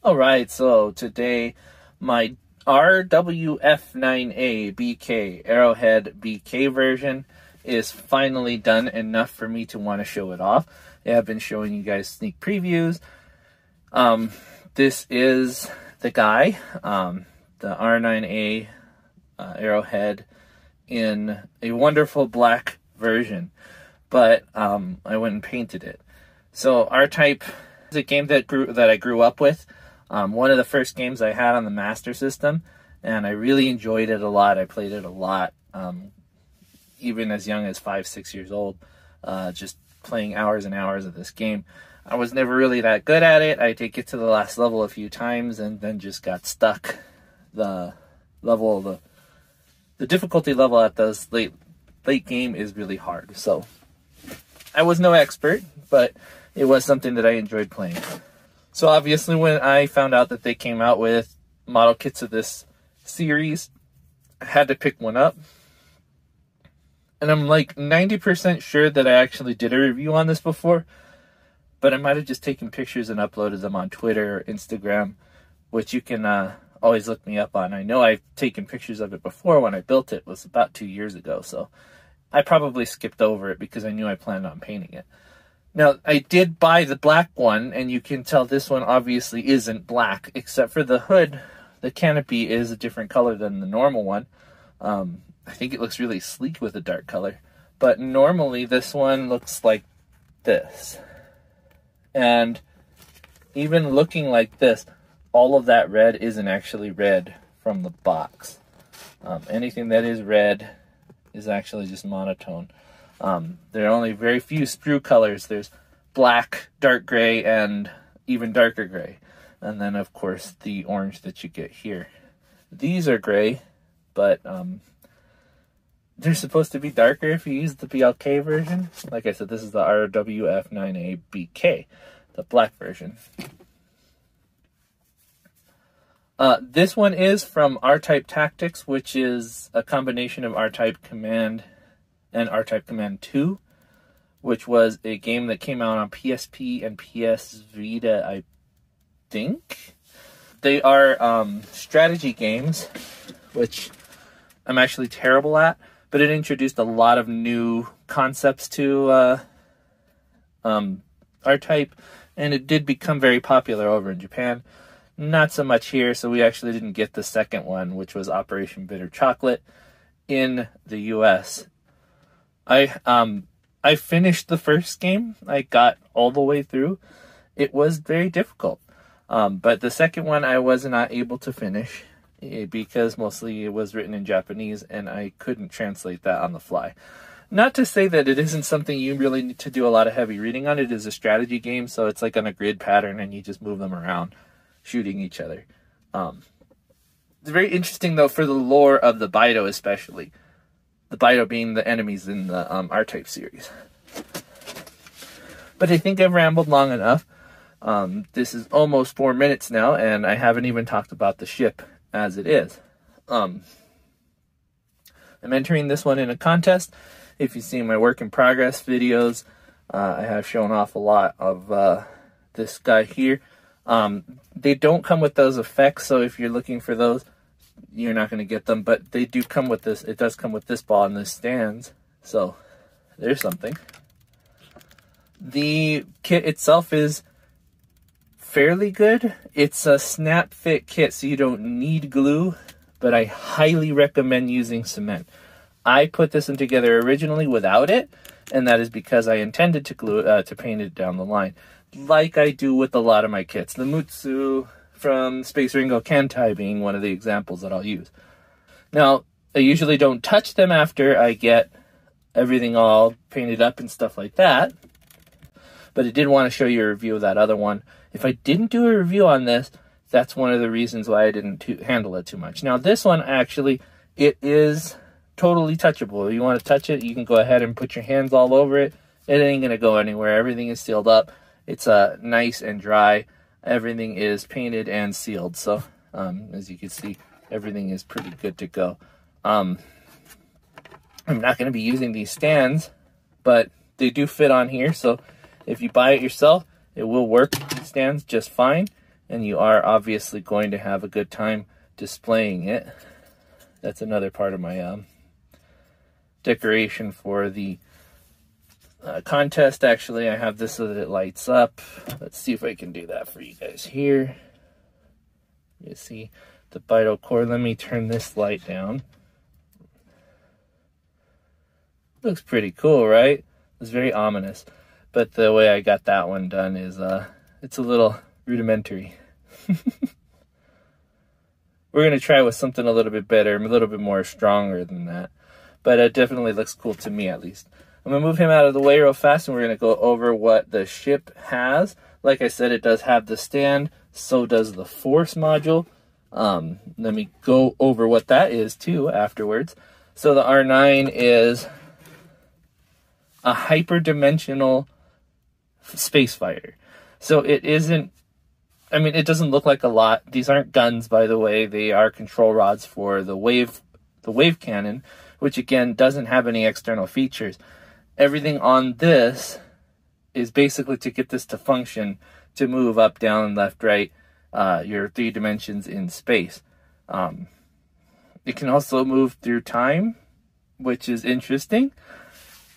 Alright, so today my RWF9A BK Arrowhead BK version is finally done enough for me to want to show it off. I've been showing you guys sneak previews. This is the guy, the R-9 Arrowhead in a wonderful black version, but I went and painted it. So R-Type is a game that I grew up with. One of the first games I had on the Master System, and I really enjoyed it a lot. I played it a lot, even as young as 5-6 years old, just playing hours and hours of this game. I was never really that good at it. I did get to the last level a few times and then just got stuck. The difficulty level at this late game is really hard. So I was no expert, but it was something that I enjoyed playing. So obviously when I found out that they came out with model kits of this series, I had to pick one up. And I'm like 90% sure that I actually did a review on this before, but I might have just taken pictures and uploaded them on Twitter or Instagram, which you can always look me up on. I know I've taken pictures of it before. When I built it, it was about 2 years ago, so I probably skipped over it because I knew I planned on painting it. Now, I did buy the black one, and you can tell this one obviously isn't black, except for the hood. The canopy is a different color than the normal one. I think it looks really sleek with a dark color. But normally this one looks like this. And even looking like this, all of that red isn't actually red from the box. Anything that is red is actually just monotone. There are only very few sprue colors. There's black, dark gray, and even darker gray. And then, of course, the orange that you get here. These are gray, but they're supposed to be darker if you use the BLK version. Like I said, this is the RWF9A BK, the black version. This one is from R-Type Tactics, which is a combination of R-Type Command and R-Type Command 2, which was a game that came out on PSP and PS Vita, I think. They are strategy games, which I'm actually terrible at, but it introduced a lot of new concepts to R-Type, and it did become very popular over in Japan. Not so much here, so we actually didn't get the second one, which was Operation Bitter Chocolate, in the US. I finished the first game. I got all the way through. It was very difficult. But the second one I was not able to finish because mostly it was written in Japanese and I couldn't translate that on the fly. Not to say that it isn't something you really need to do a lot of heavy reading on. It is a strategy game, so it's like on a grid pattern and you just move them around, shooting each other. It's very interesting, though, for the lore of the Baido especially. The Baido being the enemies in the R-Type series. But I think I've rambled long enough. This is almost 4 minutes now, and I haven't even talked about the ship as it is. I'm entering this one in a contest. If you've seen my work in progress videos, I have shown off a lot of this guy here. They don't come with those effects, so if you're looking for those, you're not going to get them, but they do come with this. It does come with this ball and this stands, so there's something. The kit itself is fairly good. It's a snap fit kit, so you don't need glue, but I highly recommend using cement. I put this one together originally without it, and that is because I intended to glue to paint it down the line, like I do with a lot of my kits. The Mutsu from Space Ringo Kentai being one of the examples that I'll use. Now, I usually don't touch them after I get everything all painted up and stuff like that, but I did want to show you a review of that other one. If I didn't do a review on this, that's one of the reasons why I didn't handle it too much. Now, this one, actually, it is totally touchable. If you want to touch it, you can go ahead and put your hands all over it. It ain't going to go anywhere. Everything is sealed up. It's nice and dry. Everything is painted and sealed. So, as you can see, everything is pretty good to go. I'm not going to be using these stands, but they do fit on here. So if you buy it yourself, it will work with these stands just fine. and you are obviously going to have a good time displaying it. That's another part of my decoration for the contest. Actually, I have this so that it lights up. Let's see if I can do that for you guys here. You see the vital cord. Let me turn this light down. Looks pretty cool, right? It's very ominous. But the way I got that one done is it's a little rudimentary. We're going to try with something a little bit better, a little bit more stronger than that. But it definitely looks cool to me, at least. I'm going to move him out of the way real fast, and we're going to go over what the ship has. Like I said, it does have the stand. So does the force module. Let me go over what that is, too, afterwards. So the R-9 is a hyperdimensional space fighter. So it isn't, I mean, it doesn't look like a lot. These aren't guns, by the way. They are control rods for the wave cannon, which again doesn't have any external features. Everything on this is basically to get this to function, to move up, down, left, right, your 3 dimensions in space. It can also move through time, which is interesting.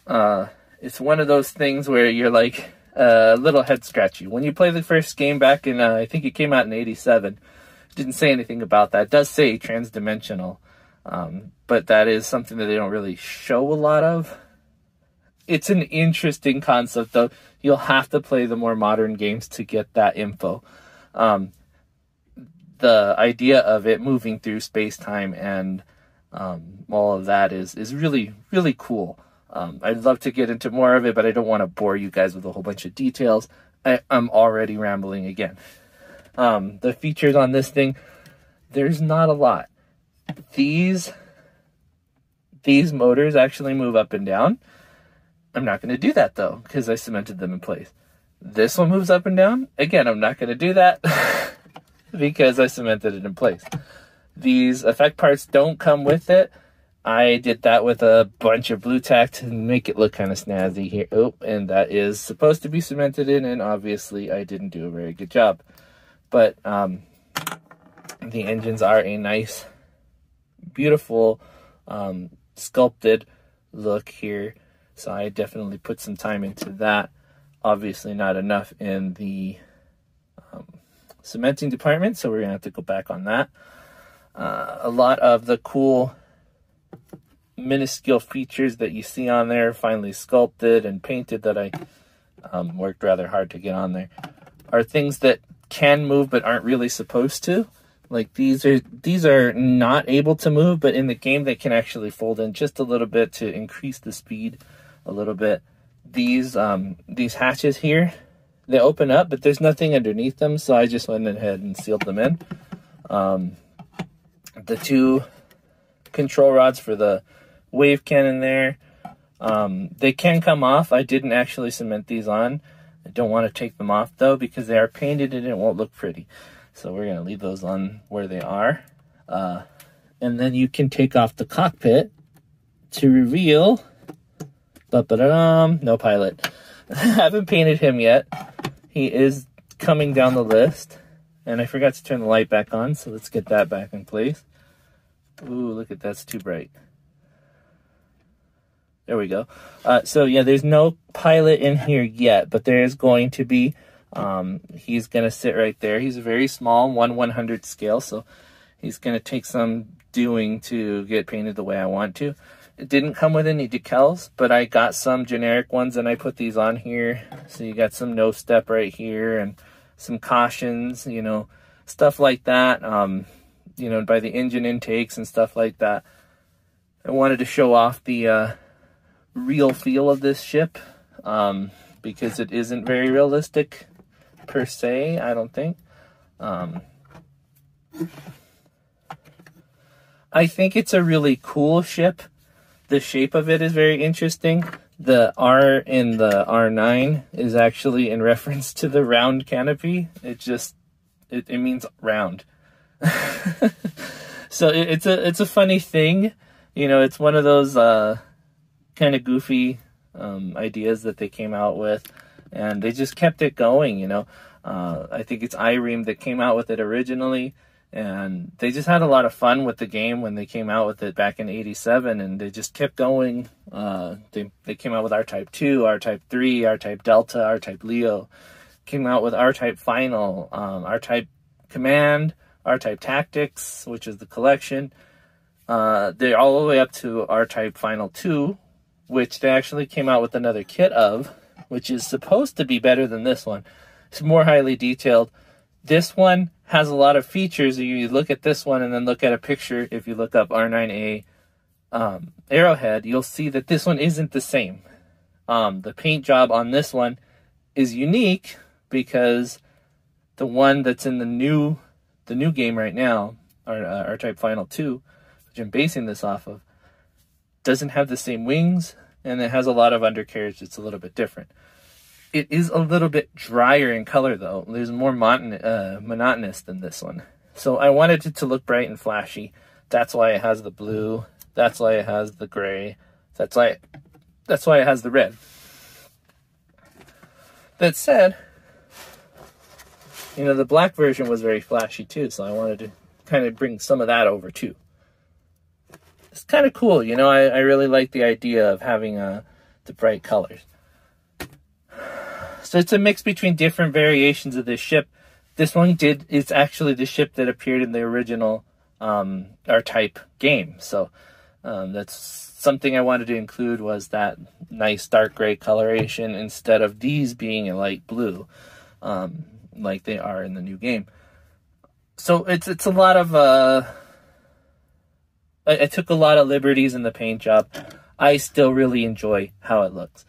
It's one of those things where you're like a little head scratchy. When you play the first game back in, I think it came out in '87, it didn't say anything about that. It does say transdimensional, but that is something that they don't really show a lot of. It's an interesting concept, though. You'll have to play the more modern games to get that info. The idea of it moving through space-time and all of that is really, really cool. I'd love to get into more of it, but I don't want to bore you guys with a whole bunch of details. I'm already rambling again. The features on this thing, there's not a lot. These motors actually move up and down. I'm not going to do that, though, because I cemented them in place. This one moves up and down. Again, I'm not going to do that because I cemented it in place. These effect parts don't come with it. I did that with a bunch of blue tack to make it look kind of snazzy here. Oh, and that is supposed to be cemented in, and obviously I didn't do a very good job. But the engines are a nice, beautiful, sculpted look here. So I definitely put some time into that. Obviously not enough in the cementing department, so we're going to have to go back on that. A lot of the cool minuscule features that you see on there, finely sculpted and painted, that I worked rather hard to get on there, are things that can move but aren't really supposed to. Like these are not able to move, but in the game they can actually fold in just a little bit to increase the speed a little bit. These hatches here, they open up, but there's nothing underneath them, so I just went ahead and sealed them in. The 2 control rods for the wave cannon there, they can come off. I didn't actually cement these on. I don't want to take them off, though, because they are painted and it won't look pretty. So we're going to leave those on where they are. And then you can take off the cockpit to reveal... no pilot. I haven't painted him yet. He is coming down the list. And I forgot to turn the light back on, so let's get that back in place. Ooh, look at that's too bright. There we go. So yeah, there's no pilot in here yet, but there is going to be. He's going to sit right there. He's a very small 1/100 scale, so he's going to take some doing to get painted the way I want to. It didn't come with any decals, but I got some generic ones and I put these on here. So you got some no step right here and some cautions, you know, stuff like that. You know, by the engine intakes and stuff like that. I wanted to show off the real feel of this ship, because it isn't very realistic per se, I don't think. I think it's a really cool ship. The shape of it is very interesting. The R in the R9 is actually in reference to the round canopy. It means round. So it's a funny thing. You know, it's one of those kind of goofy ideas that they came out with, and they just kept it going, you know. I think it's Ireme that came out with it originally, and they just had a lot of fun with the game when they came out with it back in '87, and they just kept going. They came out with R-Type 2, R-Type 3, R-Type Delta, R-Type Leo, came out with R-Type Final, R-Type Command, R-Type Tactics, which is the collection. They're all the way up to R-Type Final 2, which they actually came out with another kit of, which is supposed to be better than this one. It's more highly detailed. This one has a lot of features. You look at this one and then look at a picture. If you look up R-9 Arrowhead, you'll see that this one isn't the same. The paint job on this one is unique because the one that's in the new game right now, R-Type Final 2, which I'm basing this off of, doesn't have the same wings, and it has a lot of undercarriage that's a little bit different. It is a little bit drier in color, though. There's more monotonous than this one. So I wanted it to look bright and flashy. That's why it has the blue. That's why it has the gray. That's why it has the red. That said, the black version was very flashy too, so I wanted to kind of bring some of that over too. It's kind of cool, I really like the idea of having the bright colors. So it's a mix between different variations of this ship. This one is actually the ship that appeared in the original R-Type game. So that's something I wanted to include, was that nice dark gray coloration instead of these being a light blue like they are in the new game. So it's a lot of... I took a lot of liberties in the paint job. I still really enjoy how it looks.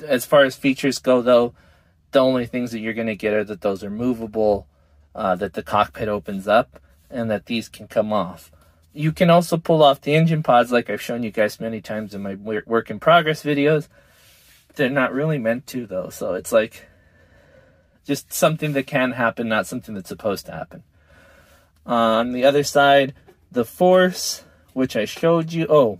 As far as features go, though, the only things that you're going to get are that those are movable, that the cockpit opens up, and that these can come off. You can also pull off the engine pods, like I've shown you guys many times in my work in progress videos. They're not really meant to, though, so it's like just something that can happen, not something that's supposed to happen. On the other side, the Force, which I showed you. Oh,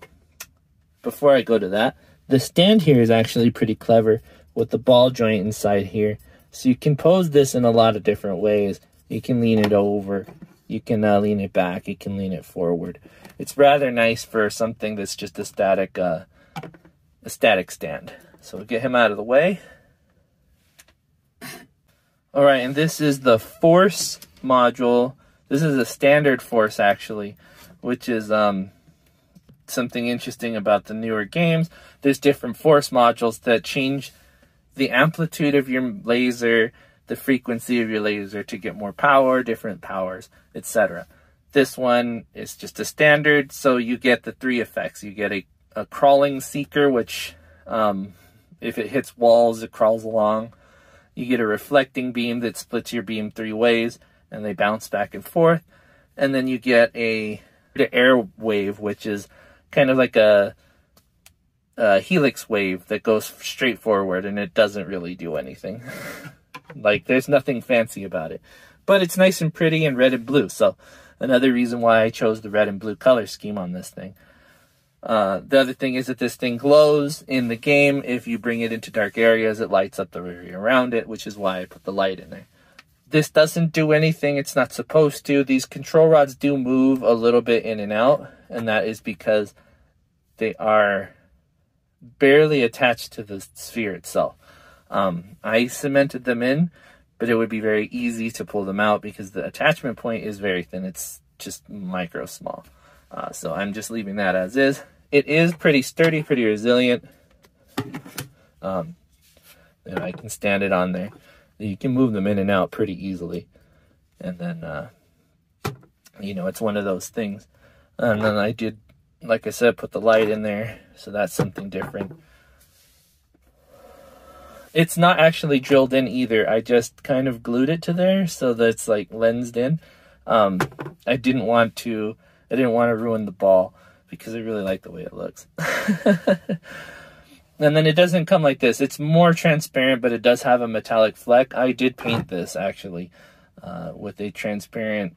before I go to that, the stand here is actually pretty clever with the ball joint inside here. So you can pose this in a lot of different ways. You can lean it over. You can lean it back. You can lean it forward. It's rather nice for something that's just a static stand. So we'll get him out of the way. All right, and this is the Force module. This is a standard Force, actually, which is something interesting about the newer games. There's different Force modules that change the amplitude of your laser, the frequency of your laser to get more power, different powers, etc. This one is just a standard, so you get the three effects. You get a crawling seeker, which if it hits walls, it crawls along. You get a reflecting beam that splits your beam three ways, and they bounce back and forth. And then you get the air wave, which is kind of like a helix wave that goes straight forward, and it doesn't really do anything. Like, there's nothing fancy about it. But it's nice and pretty and red and blue, so another reason why I chose the red and blue color scheme on this thing. The other thing is that this thing glows in the game. If you bring it into dark areas, it lights up the area around it, which is why I put the light in there. This doesn't do anything it's not supposed to. These control rods do move a little bit in and out, and that is because they are barely attached to the sphere itself. I cemented them in, but it would be very easy to pull them out because the attachment point is very thin. It's just micro small. So I'm just leaving that as is. It is pretty sturdy, pretty resilient. I can stand it on there. You can move them in and out pretty easily. And then, it's one of those things. And then I did, like I said, put the light in there. So that's something different. It's not actually drilled in either. I just kind of glued it to there so that it's like lensed in. I didn't want to ruin the ball because I really like the way it looks. And then it doesn't come like this. It's more transparent, but it does have a metallic fleck. I did paint this, actually, with a transparent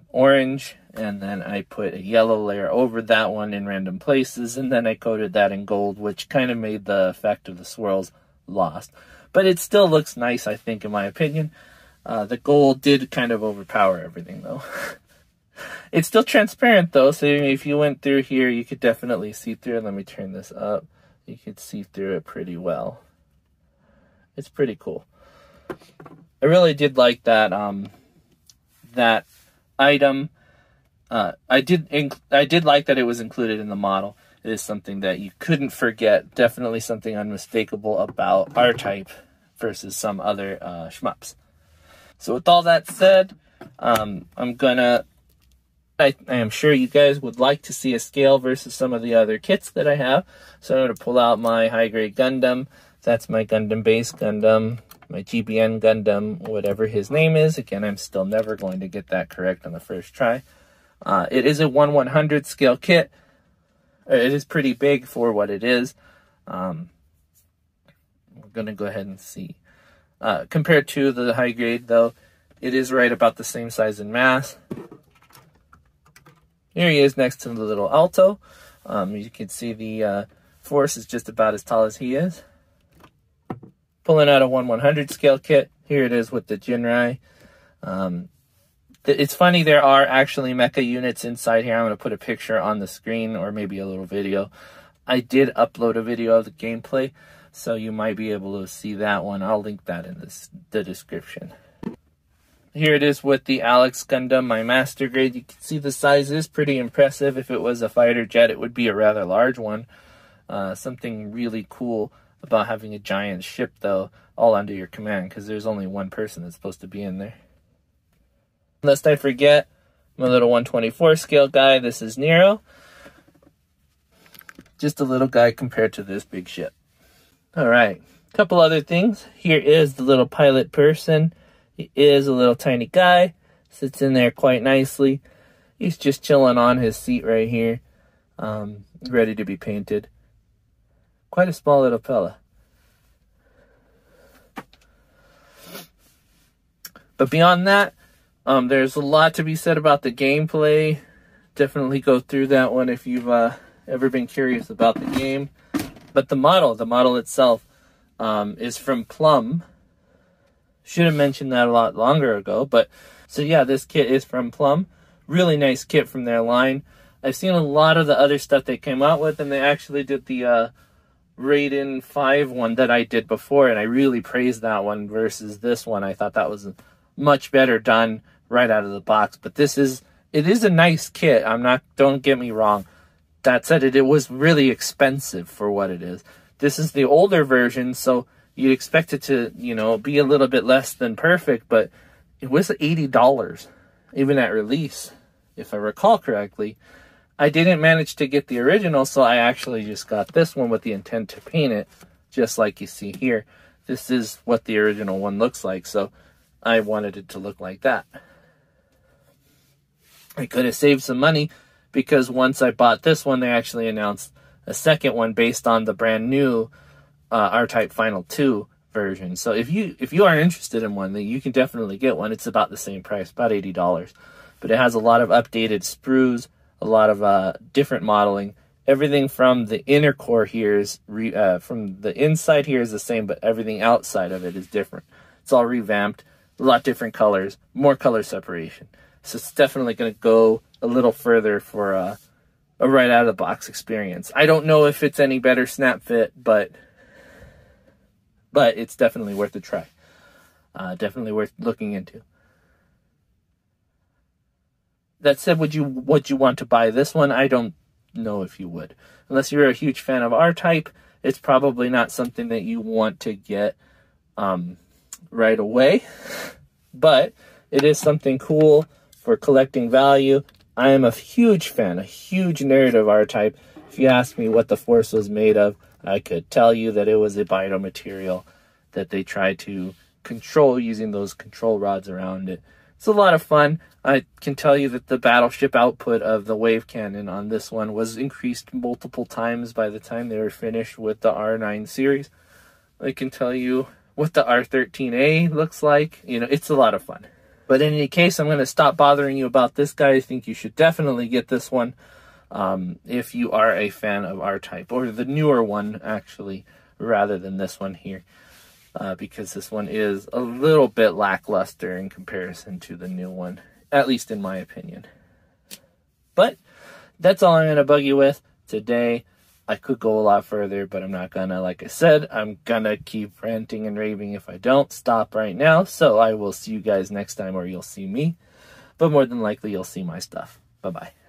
orange, and then I put a yellow layer over that one in random places, and then I coated that in gold, which kind of made the effect of the swirls lost. But it still looks nice, I think, in my opinion. The gold did kind of overpower everything, though. It's still transparent, though, so if you went through here, you could definitely see through it. Let me turn this up. You could see through it pretty well. It's pretty cool. I really did like that that item. I did like that it was included in the model. It is something that you couldn't forget. Definitely something unmistakable about R-Type versus some other shmups. So with all that said, I am sure you guys would like to see a scale versus some of the other kits that I have. So I'm going to pull out my high-grade Gundam. That's my Gundam base Gundam, my GBN Gundam, whatever his name is. Again, I'm still never going to get that correct on the first try. It is a 1/100 scale kit. It is pretty big for what it is. We're going to go ahead and see. Compared to the high grade, though, it is right about the same size in mass. Here he is next to the little Alto. You can see the Force is just about as tall as he is. Pulling out a 1/100 scale kit. Here it is with the Jinrai. It's funny, there are actually mecha units inside here. I'm going to put a picture on the screen or maybe a little video. I did upload a video of the gameplay, so you might be able to see that one. I'll link that in the description. Here it is with the Alex Gundam, my master grade. You can see the size is pretty impressive. If it was a fighter jet, it would be a rather large one. Something really cool about having a giant ship, though, all under your command, because there's only one person that's supposed to be in there. Lest I forget, my little 124 scale guy, this is Nero. Just a little guy compared to this big ship. Alright, a couple other things. Here is the little pilot person. He is a little tiny guy. Sits in there quite nicely. He's just chilling on his seat right here. Ready to be painted. Quite a small little fella. But beyond that, there's a lot to be said about the gameplay. Definitely go through that one if you've ever been curious about the game. But the model itself is from Plum. Should have mentioned that a lot longer ago. But so yeah, this kit is from Plum. Really nice kit from their line. I've seen a lot of the other stuff they came out with, and they actually did the Raiden 5 one that I did before, and I really praised that one versus this one. I thought that was much better done right out of the box. But it is a nice kit. Don't get me wrong. That said, it was really expensive for what it is. This is the older version, so you'd expect it to, be a little bit less than perfect, but it was $80, even at release, if I recall correctly. I didn't manage to get the original, so I actually just got this one with the intent to paint it, just like you see here. This is what the original one looks like, so I wanted it to look like that. I could have saved some money, because once I bought this one, they actually announced a second one based on the brand new R-Type Final 2 version. So if you are interested in one, then you can definitely get one. It's about the same price, about $80. But it has a lot of updated sprues, a lot of different modeling. Everything from the inner core here is, from the inside here is the same, but everything outside of it is different. It's all revamped, a lot different colors, more color separation. So it's definitely going to go a little further for a right out of the box experience. I don't know if it's any better snap fit, but it's definitely worth a try. Definitely worth looking into. That said, would you want to buy this one? I don't know if you would. Unless you're a huge fan of R-Type, it's probably not something that you want to get right away. But it is something cool for collecting value. I am a huge fan, a huge nerd of R-Type. If you ask me what the Force was made of, I could tell you that it was a biomaterial that they tried to control using those control rods around it. It's a lot of fun. I can tell you that the battleship output of the wave cannon on this one was increased multiple times by the time they were finished with the R-9 series. I can tell you what the R-13A looks like. It's a lot of fun. But in any case, I'm going to stop bothering you about this guy. I think you should definitely get this one if you are a fan of R-Type, or the newer one, actually, rather than this one here. because this one is a little bit lackluster in comparison to the new one, at least in my opinion. But that's all I'm going to bug you with today. I could go a lot further, but I'm not gonna. Like I said, I'm gonna keep ranting and raving if I don't stop right now. So I will see you guys next time, or you'll see me. But more than likely, you'll see my stuff. Bye-bye.